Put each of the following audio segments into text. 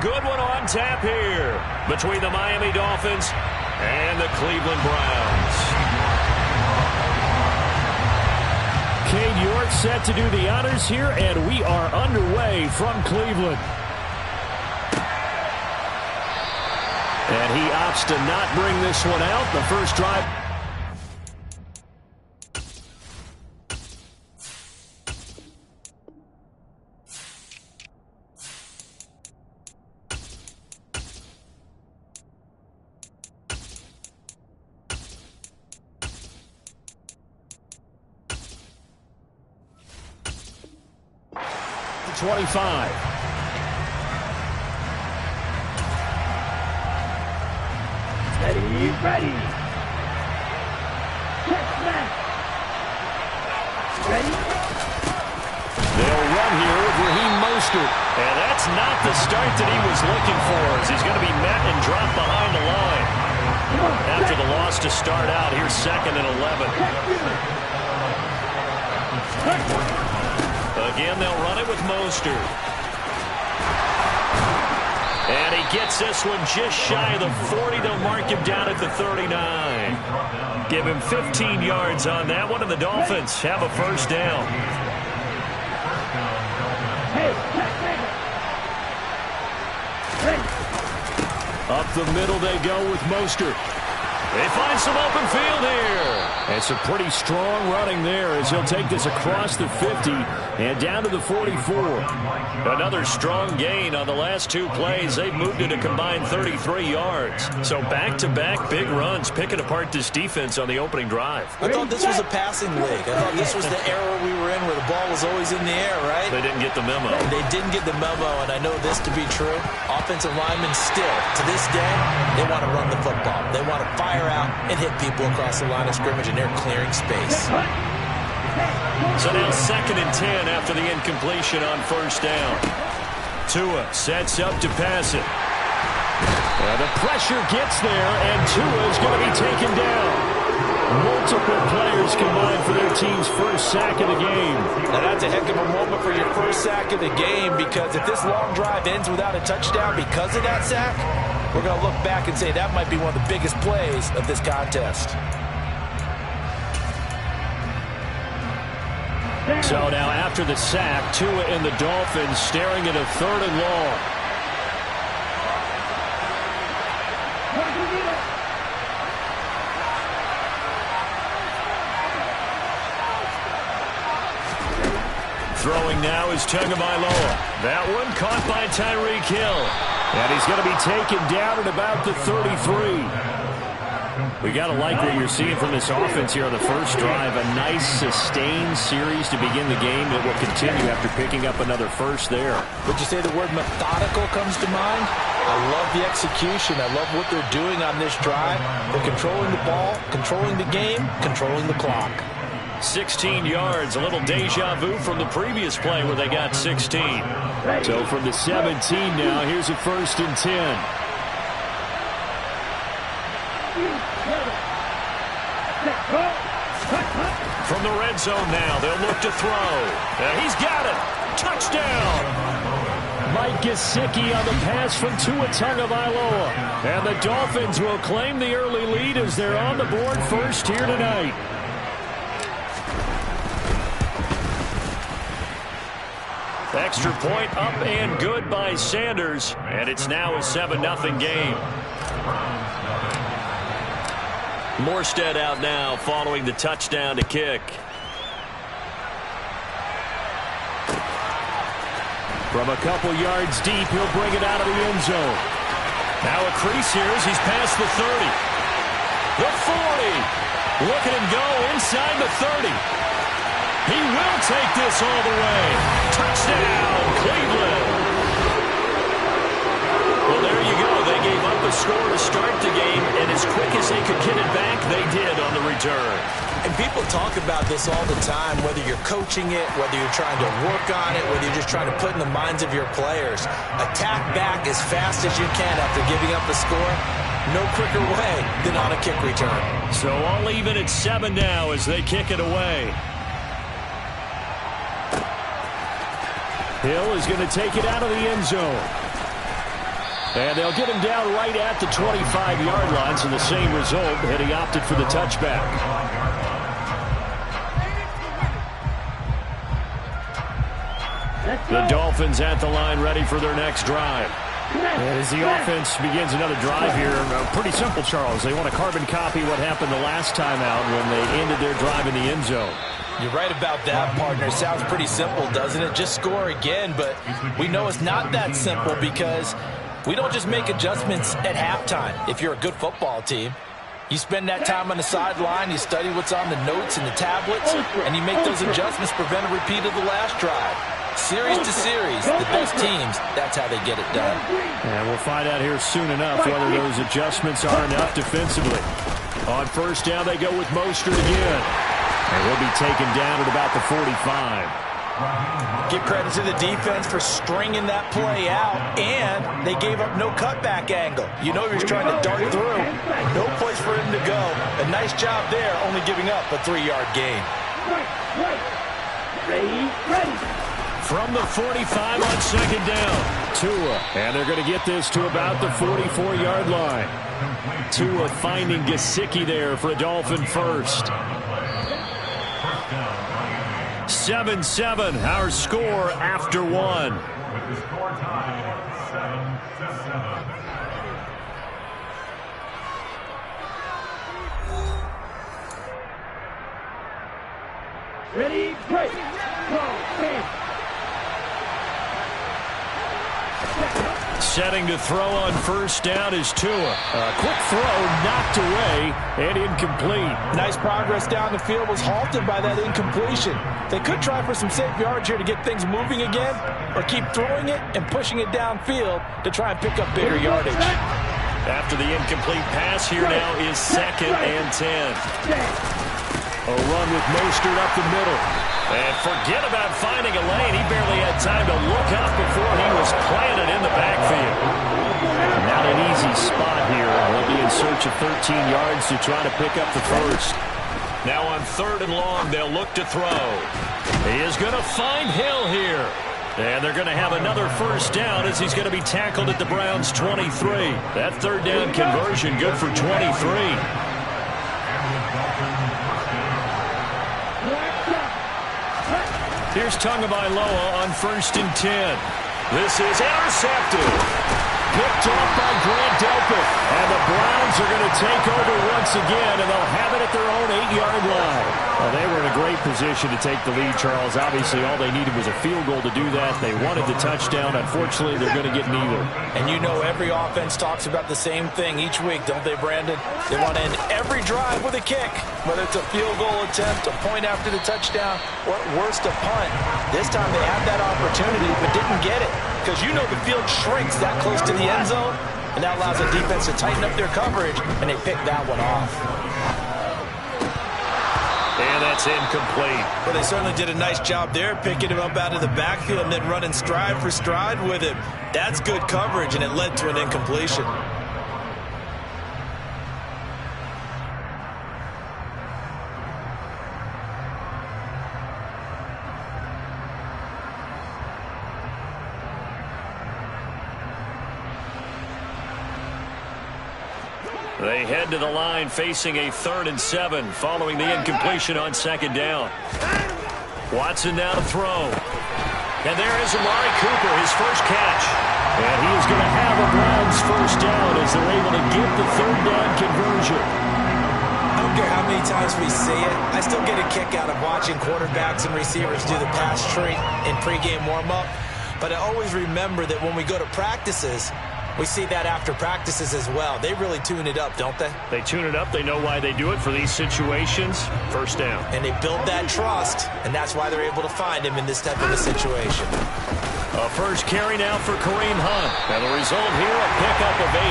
good one on tap here between the Miami Dolphins and the Cleveland Browns. Cade York set to do the honors here, and we are underway from Cleveland. And he opts to not bring this one out. The first drive. The 25. Ready. Ready. They'll run here with Raheem Mostert. And that's not the start that he was looking for, as he's going to be met and dropped behind the line. After the loss to start out, here's 2nd and 11. Again, they'll run it with Mostert. And he gets this one just shy of the 40. They'll mark him down at the 39. Give him 15 yards on that one, and the Dolphins have a first down. Up the middle they go with Mostert. They find some open field here. And some pretty strong running there as he'll take this across the 50 and down to the 44. Another strong gain on the last 2 plays. They've moved it a combined 33 yards. So back-to-back big runs, picking apart this defense on the opening drive. I thought this was a passing league. I thought this was the era we were in where the ball was always in the air, right? They didn't get the memo. They didn't get the memo, and I know this to be true. Offensive linemen still, to this day, they want to run the football. They want to fire out and hit people across the line of scrimmage, and they're clearing space. So now 2nd and 10 after the incompletion on first down. Tua sets up to pass it. Well, the pressure gets there, and Tua is going to be taken down. Multiple players combined for their team's first sack of the game. Now that's a heck of a moment for your first sack of the game, because if this long drive ends without a touchdown because of that sack, we're going to look back and say that might be one of the biggest plays of this contest. So now after the sack, Tua and the Dolphins staring at a 3rd and long. Throwing now is Tagovailoa. That one caught by Tyreek Hill. And he's going to be taken down at about the 33. We got to like what you're seeing from this offense here on the first drive. A nice, sustained series to begin the game that will continue after picking up another first there. Would you say the word methodical comes to mind? I love the execution. I love what they're doing on this drive. They're controlling the ball, controlling the game, controlling the clock. 16 yards, a little deja vu from the previous play where they got 16. So from the 17 now, here's a 1st and 10. From the red zone now, they'll look to throw. He's got it. Touchdown. Mike Gesicki on the pass from Tua Tagovailoa. And the Dolphins will claim the early lead as they're on the board first here tonight. Extra point up and good by Sanders. And it's now a 7-0 game. Morstead out now following the touchdown to kick. From a couple yards deep, he'll bring it out of the end zone. Now a crease here as he's past the 30. The 40. Look at him go inside the 30. He will take this all the way. Touchdown, Cleveland. Well, there you go. They gave up a score to start the game, and as quick as they could get it back, they did on the return. And people talk about this all the time, whether you're coaching it, whether you're trying to work on it, whether you're just trying to put in the minds of your players. Attack back as fast as you can after giving up a score. No quicker way than on a kick return. So all even at 7 now as they kick it away. Hill is going to take it out of the end zone. And they'll get him down right at the 25-yard line, so the same result, and he opted for the touchback. The Dolphins at the line, ready for their next drive. And as the offense begins another drive here, pretty simple, Charles. They want to carbon copy what happened the last time out when they ended their drive in the end zone. You're right about that, partner. Sounds pretty simple, doesn't it? Just score again, but we know it's not that simple because we don't just make adjustments at halftime. If you're a good football team, you spend that time on the sideline, you study what's on the notes and the tablets, and you make those adjustments, prevent a repeat of the last drive. Series to series, the best teams, that's how they get it done. And we'll find out here soon enough whether those adjustments are enough defensively. On first down, they go with Mostert again. And he'll be taken down at about the 45. Give credit to the defense for stringing that play out, and they gave up no cutback angle. You know he was trying to dart through. No place for him to go. A nice job there, only giving up a 3-yard gain. Ready. From the 45 on second down, Tua. And they're going to get this to about the 44-yard line. Tua finding Gesicki there for a Dolphin first. 7-7, our score after one. With the score time 7-7. Ready, break. Go, Setting to throw on first down is Tua. A quick throw knocked away and incomplete. Nice progress down the field, was halted by that incompletion. They could try for some safe yards here to get things moving again, or keep throwing it and pushing it downfield to try and pick up bigger yardage. After the incomplete pass, here now is 2nd and 10. A run with Mostert up the middle. And forget about finding a lane. He barely had time to look up before he was planted in the backfield. Not an easy spot here. He'll be in search of 13 yards to try to pick up the first. Now on 3rd and long, they'll look to throw. He is going to find Hill here. And they're going to have another first down as he's going to be tackled at the Browns' 23. That 3rd down conversion good for 23. Here's Tagovailoa on 1st and 10. This is intercepted. Picked off by Grant Delpit. And the Browns are going to take over once again, and they'll have it at their own 8-yard line. Well, they were in a great position to take the lead, Charles. Obviously, all they needed was a field goal to do that. They wanted the touchdown. Unfortunately, they're going to get neither. And you know every offense talks about the same thing each week, don't they, Brandon? They want to end every drive with a kick, whether it's a field goal attempt, a point after the touchdown, or at worst, a punt. This time they had that opportunity but didn't get it, because you know the field shrinks that close to the end zone, and that allows the defense to tighten up their coverage, and they pick that one off. And that's incomplete. Well, they certainly did a nice job there, picking him up out of the backfield and then running stride for stride with him. That's good coverage, and it led to an incompletion. They head to the line facing a 3rd and 7 following the incompletion on 2nd down. Watson now to throw. And there is Amari Cooper, his first catch. And he is going to have a Browns first down as they're able to get the 3rd down conversion. I don't care how many times we see it. I still get a kick out of watching quarterbacks and receivers do the pass tree in pregame warm-up. But I always remember that when we go to practices, we see that after practices as well. They really tune it up, don't they? They tune it up. They know why they do it for these situations. First down. And they build that trust, and that's why they're able to find him in this type of a situation. A first carry now for Kareem Hunt. And the result here, a pickup of 8.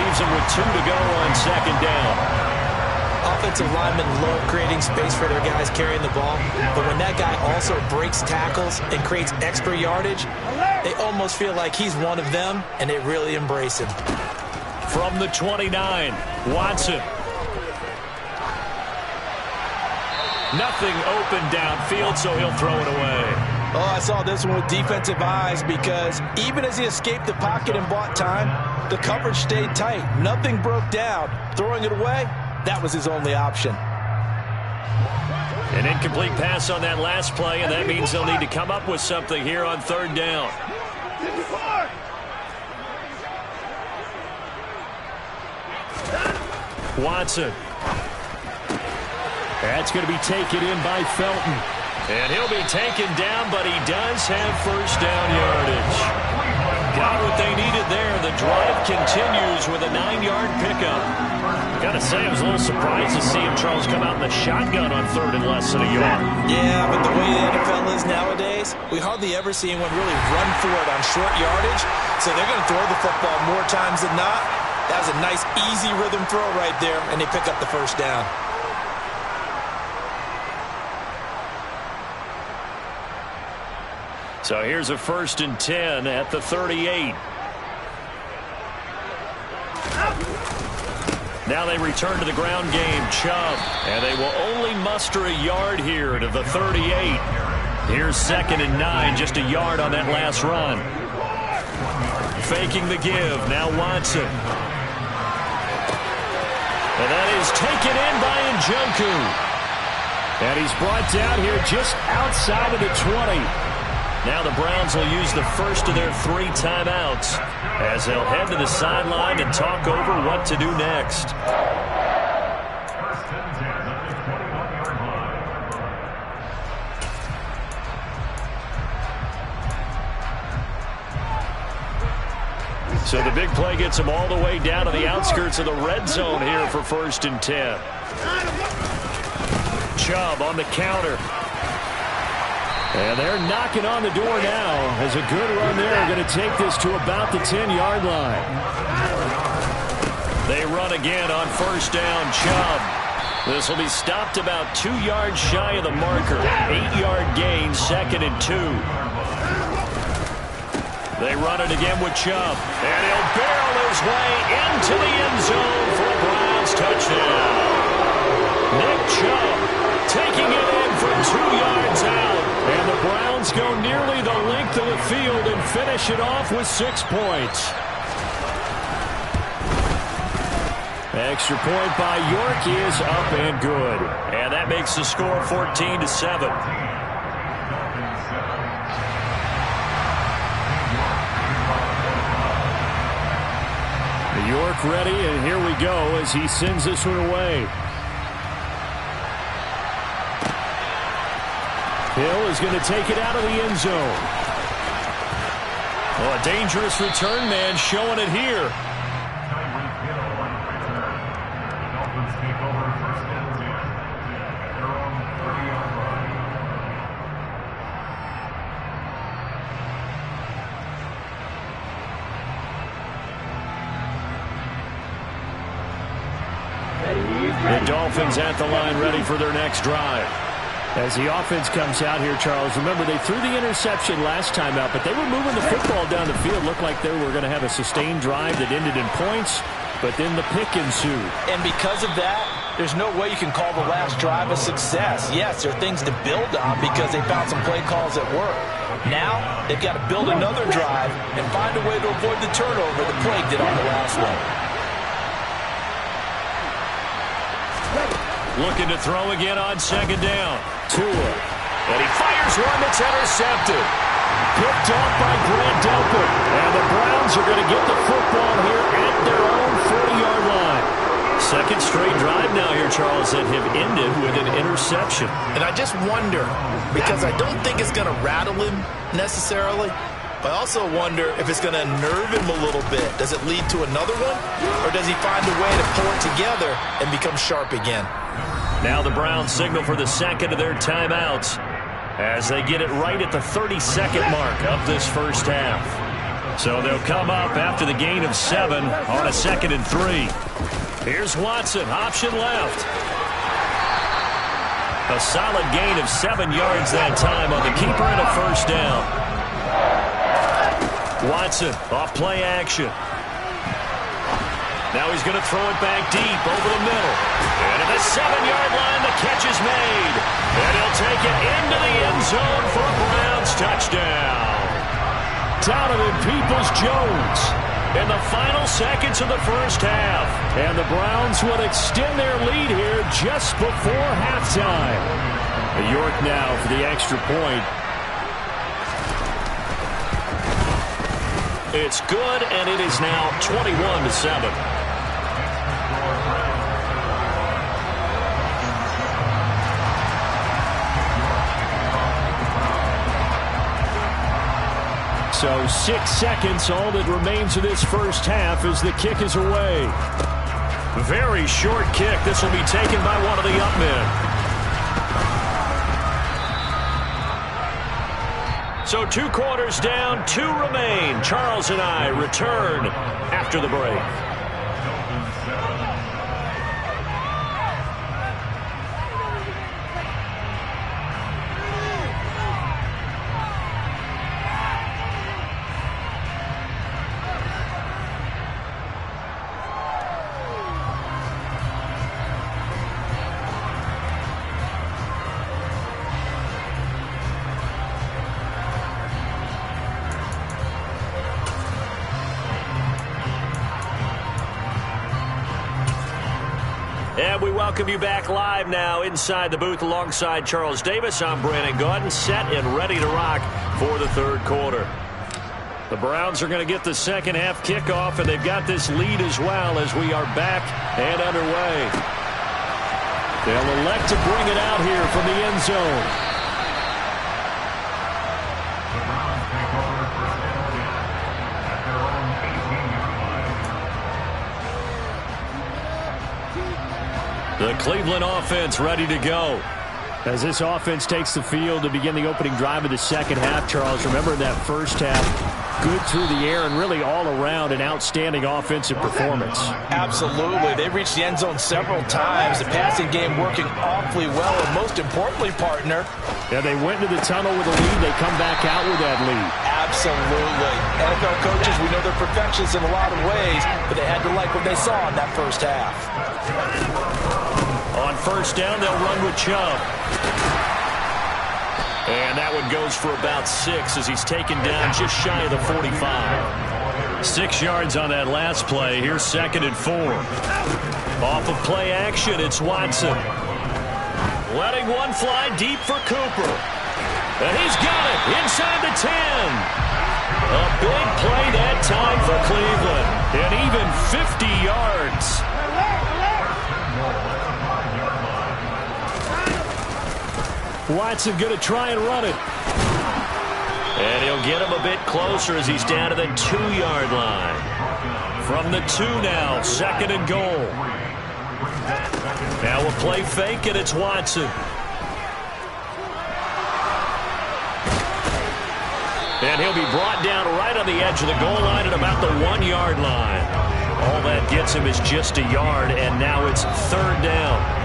Leaves him with 2 to go on 2nd down. Offensive linemen love creating space for their guys carrying the ball, but when that guy also breaks tackles and creates extra yardage, they almost feel like he's one of them, and they really embrace him. From the 29, Watson. Nothing open downfield, so he'll throw it away. Oh, I saw this one with defensive eyes because even as he escaped the pocket and bought time, the coverage stayed tight. Nothing broke down. Throwing it away, that was his only option. An incomplete pass on that last play, and that means they'll need to come up with something here on third down. Watson. That's going to be taken in by Felton. And he'll be taken down, but he does have first down yardage. Got what they needed there. The drive continues with a 9-yard pickup. Got to say, I was a little surprised to see him, Charles, come out in the shotgun on third and less than a yard. Yeah, but the way the NFL is nowadays, we hardly ever see anyone really run for it on short yardage. So they're going to throw the football more times than not. That was a nice, easy rhythm throw right there, and they pick up the first down. So here's a 1st and 10 at the 38. Now they return to the ground game. Chubb. And they will only muster a yard here to the 38. Here's 2nd and 9. Just a yard on that last run. Faking the give. Now Watson. And that is taken in by Njoku. And he's brought down here just outside of the 20. Now the Browns will use the first of their 3 timeouts as they'll head to the sideline and talk over what to do next. First and 10 at the 21-yard line. So the big play gets them all the way down to the outskirts of the red zone here for 1st and 10. Chubb on the counter. And they're knocking on the door now as a good run there. Going to take this to about the 10-yard line. They run again on 1st down. Chubb. This will be stopped about 2 yards shy of the marker. 8-yard gain, 2nd and 2. They run it again with Chubb. And he'll barrel his way into the end zone for a Browns touchdown. Nick Chubb taking it in from 2 yards out. And the Browns go nearly the length of the field and finish it off with 6 points. Extra point by York is up and good. And that makes the score 14-7. York ready, and here we go as he sends this one away. Hill is going to take it out of the end zone. Oh, a dangerous return man showing it here. Tyreek Hill on the return. Dolphins take over 1st and 10 at their own 30-yard line. The Dolphins at the line ready for their next drive. As the offense comes out here, Charles, remember they threw the interception last time out, but they were moving the football down the field. Looked like they were going to have a sustained drive that ended in points, but then the pick ensued. And because of that, there's no way you can call the last drive a success. Yes, there are things to build on because they found some play calls that work. Now, they've got to build another drive and find a way to avoid the turnover that plagued it on the last one. Looking to throw again on 2nd down. Tua. And he fires one that's intercepted. Picked off by Grant Delpit. And the Browns are going to get the football here at their own 40-yard line. 2nd straight drive now here, Charles, that have ended with an interception. And I just wonder, because I don't think it's going to rattle him necessarily, but I also wonder if it's going to unnerve him a little bit. Does it lead to another one? Or does he find a way to pull it together and become sharp again? Now the Browns signal for the 2nd of their timeouts as they get it right at the 32nd mark of this first half. So they'll come up after the gain of 7 on a 2nd and 3. Here's Watson, option left. A solid gain of 7 yards that time on the keeper and a first down. Watson off play action. Now he's going to throw it back deep over the middle. And at the 7-yard line, the catch is made. And he'll take it into the end zone for a Browns touchdown. Donovan Peoples-Jones in the final seconds of the first half. And the Browns will extend their lead here just before halftime. York now for the extra point. It's good, and it is now 21-7. So 6 seconds, all that remains of this first half as the kick is away. Very short kick. This will be taken by one of the up men. So 2 quarters down, 2 remain. Charles and I return after the break. And we welcome you back live now inside the booth alongside Charles Davis. I'm Brandon Gaudin, set and ready to rock for the third quarter. The Browns are going to get the second half kickoff, and they've got this lead as well as we are back and underway. They'll elect to bring it out here from the end zone. The Cleveland offense ready to go. As this offense takes the field to begin the opening drive of the second half, Charles, remember in that first half, good through the air and really all around an outstanding offensive performance. Absolutely. They reached the end zone several times. The passing game working awfully well, and most importantly, partner. Yeah, they went into the tunnel with a lead. They come back out with that lead. Absolutely. NFL coaches, we know they're perfectionists in a lot of ways, but they had to like what they saw in that first half. On first down, they'll run with Chubb. And that one goes for about 6 as he's taken down just shy of the 45. 6 yards on that last play. Here's 2nd and 4. Off of play action, it's Watson. Letting one fly deep for Cooper. And he's got it inside the 10. A big play that time for Cleveland. And even 50 yards. Watson going to try and run it. And he'll get him a bit closer as he's down to the 2-yard line. From the 2 now, 2nd and goal. Now a play fake, and it's Watson. And he'll be brought down right on the edge of the goal line at about the 1-yard line. All that gets him is just a yard, and now it's 3rd down.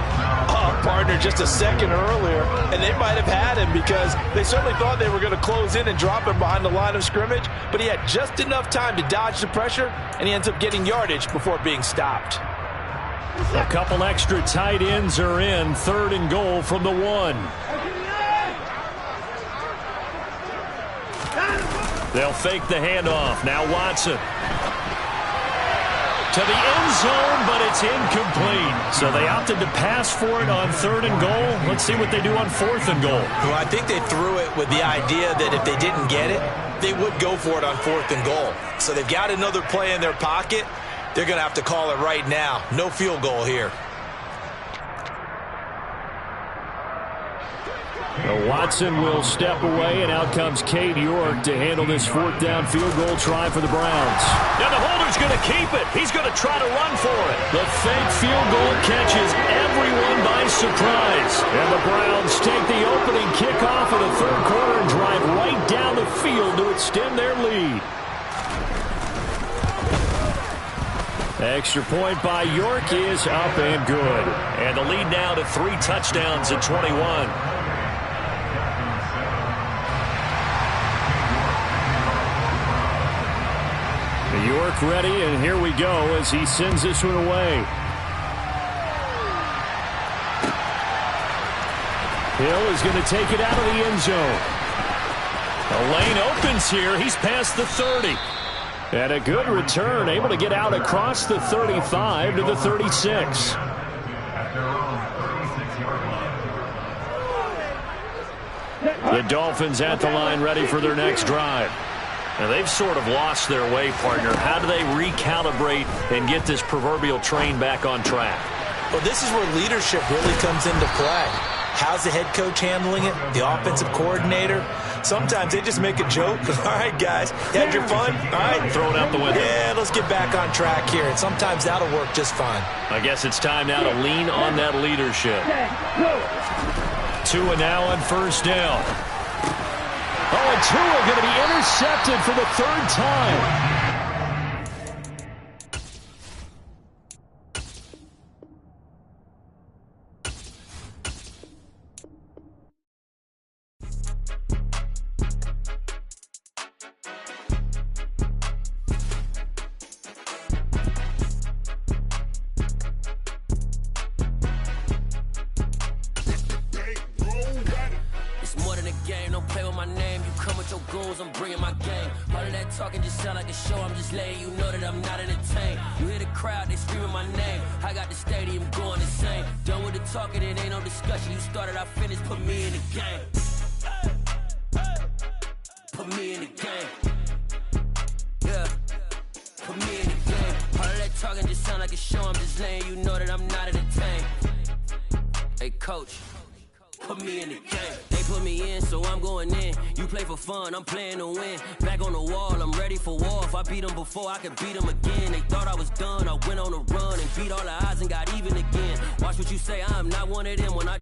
Partner just a second earlier, and they might have had him because they certainly thought they were going to close in and drop him behind the line of scrimmage, but he had just enough time to dodge the pressure, and he ends up getting yardage before being stopped. A couple extra tight ends are in. 3rd and goal from the 1. They'll fake the handoff. Now Watson. To the end zone, but it's incomplete. So they opted to pass for it on 3rd and goal. Let's see what they do on 4th and goal. Well, I think they threw it with the idea that if they didn't get it, they would go for it on 4th and goal. So they've got another play in their pocket. They're going to have to call it right now. No field goal here. Watson will step away, and out comes Cade York to handle this 4th down field goal try for the Browns. Now the holder's going to keep it. He's going to try to run for it. The fake field goal catches everyone by surprise. And the Browns take the opening kickoff of the 3rd quarter and drive right down the field to extend their lead. Extra point by York is up and good. And the lead now to 3 touchdowns at 21. York Footwork ready, and here we go as he sends this one away. Hill is going to take it out of the end zone. The lane opens here. He's past the 30. And a good return, able to get out across the 35 to the 36. The Dolphins at the line ready for their next drive. Now they've sort of lost their way, partner. How do they recalibrate and get this proverbial train back on track? Well, this is where leadership really comes into play. How's the head coach handling it? The offensive coordinator? Sometimes they just make a joke. All right, guys, you had your fun? All right. Throw it out the window. Yeah, let's get back on track here. And sometimes that'll work just fine. I guess it's time now to lean on that leadership. Tua now on first down. Oh, and Tua going to be intercepted for the third time. I'm bringing my game. All of that talking just sound like a show. I'm just letting you know that I'm not entertained. You hear the crowd, they screaming my name. I got the stadium going insane. Done with the talking, it ain't no discussion. You started, I finished, put me in the game. Put me in the game. Yeah. Put me in the game. All of that talking just sound like a show. I'm just letting you know that I'm not entertained. Hey, coach. Put me in the game. They put me in, so I'm going in. You play for fun, I'm playing to win. Back on the wall, I'm ready for war. If I beat them before, I can beat them again. They thought I was done, I went on a run and beat all the odds and got even again. Watch what you say, I'm not one of them when I